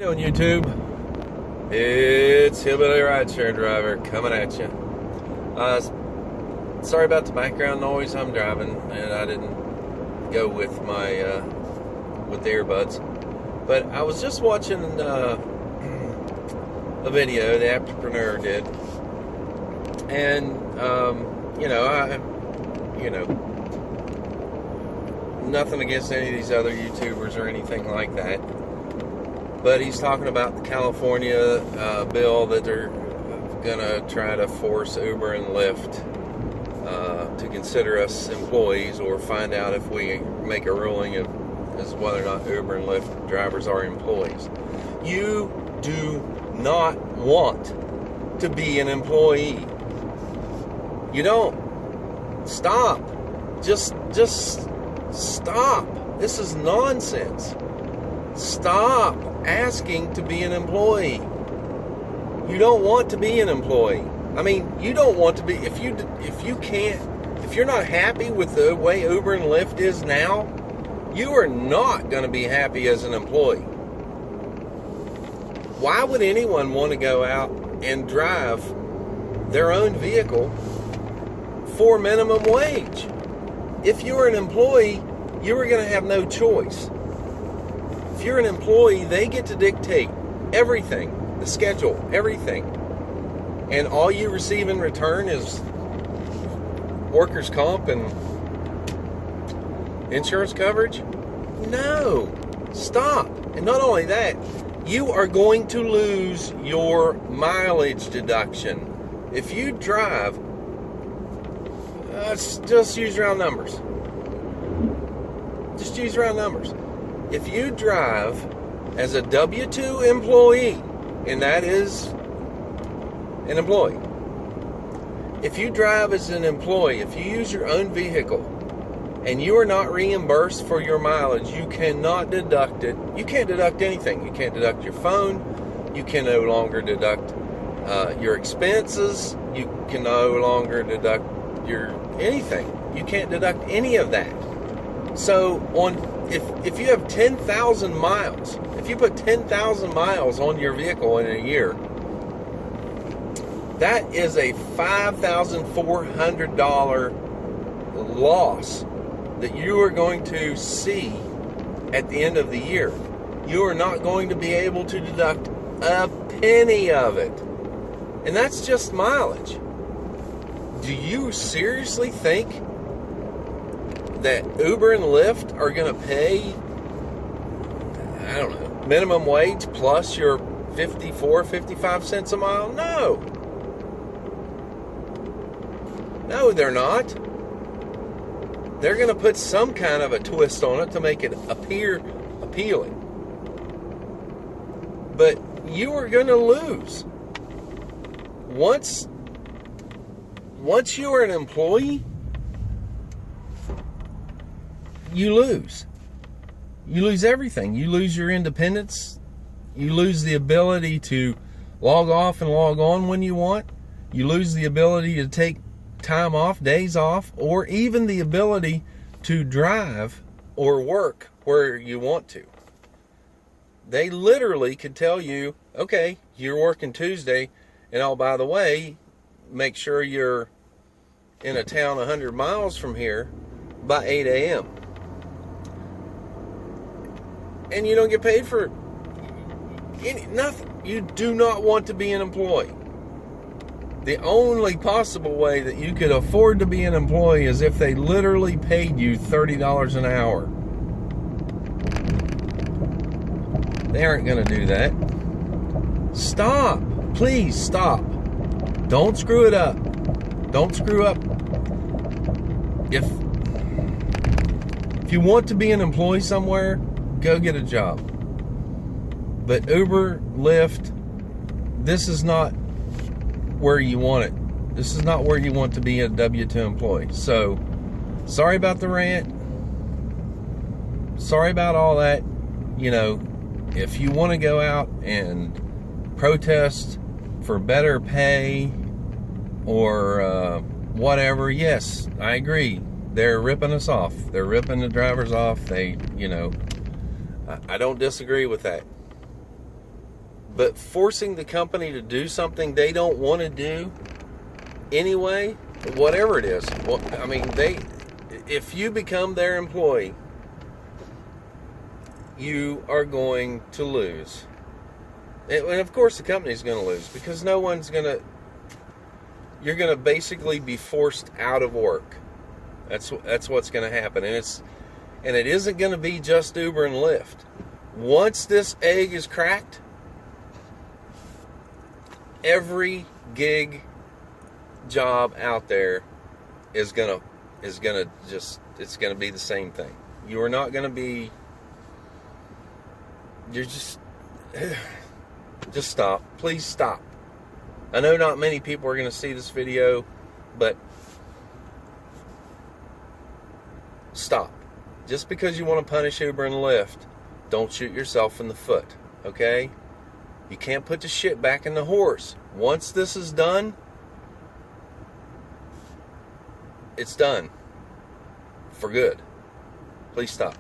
On YouTube, it's Hillbilly Rideshare Driver coming at you. Sorry about the background noise. I'm driving and I didn't go with my with the earbuds, but I was just watching a video the Aptpreneur did, and nothing against any of these other YouTubers or anything like that. But he's talking about the California bill that they're going to try to force Uber and Lyft to consider us employees, or find out if we make a ruling as whether or not Uber and Lyft drivers are employees. You do not want to be an employee. You don't. Stop. Just stop. This is nonsense. Stop asking to be an employee. You don't want to be an employee. I mean, you don't want to be, if you're not happy with the way Uber and Lyft is now, you are not going to be happy as an employee. Why would anyone want to go out and drive their own vehicle for minimum wage? If you were an employee, you were going to have no choice. If you're an employee, they get to dictate everything, the schedule, everything. And all you receive in return is workers' comp and insurance coverage? No. Stop. And not only that, you are going to lose your mileage deduction. If you drive, let's just use round numbers. Just use round numbers. If you drive as a W-2 employee, and that is an employee. If you drive as an employee, if you use your own vehicle, and you are not reimbursed for your mileage, you cannot deduct it. You can't deduct anything. You can't deduct your phone. You can no longer deduct your expenses. You can no longer deduct your anything. You can't deduct any of that. So if you have 10,000 miles, if you put 10,000 miles on your vehicle in a year, that is a $5,400 loss that you are going to see at the end of the year. You are not going to be able to deduct a penny of it. And that's just mileage. Do you seriously think that Uber and Lyft are going to pay, I don't know, minimum wage plus your 55 cents a mile? No. No, they're not. They're going to put some kind of a twist on it to make it appear appealing. But you are going to lose. Once you are an employee, you lose. You lose everything. You lose your independence. You lose the ability to log off and log on when you want. You lose the ability to take time off, days off, or even the ability to drive or work where you want to. They literally could tell you, okay, you're working Tuesday, and oh, by the way, make sure you're in a town 100 miles from here by 8 a.m. And you don't get paid for nothing. You do not want to be an employee. The only possible way that you could afford to be an employee is if they literally paid you $30 an hour. They aren't going to do that. Stop. Please stop. Don't screw it up. Don't screw up. If you want to be an employee somewhere, go get a job. But Uber, Lyft, this is not where you want it. This is not where you want to be a W-2 employee. So, sorry about the rant. Sorry about all that. You know, if you want to go out and protest for better pay or whatever, yes, I agree. They're ripping us off. They're ripping the drivers off. I don't disagree with that. But forcing the company to do something they don't want to do anyway, whatever it is. Well, I mean, if you become their employee, you are going to lose. And of course the company's going to lose, because you're going to basically be forced out of work. That's what's going to happen. And it isn't going to be just Uber and Lyft. Once this egg is cracked, every gig job out there is gonna be the same thing. You are not gonna be. You're just stop. Please stop. I know not many people are gonna see this video, but stop. Just because you want to punish Uber and Lyft, don't shoot yourself in the foot. Okay? You can't put the shit back in the horse. Once this is done, it's done. For good. Please stop.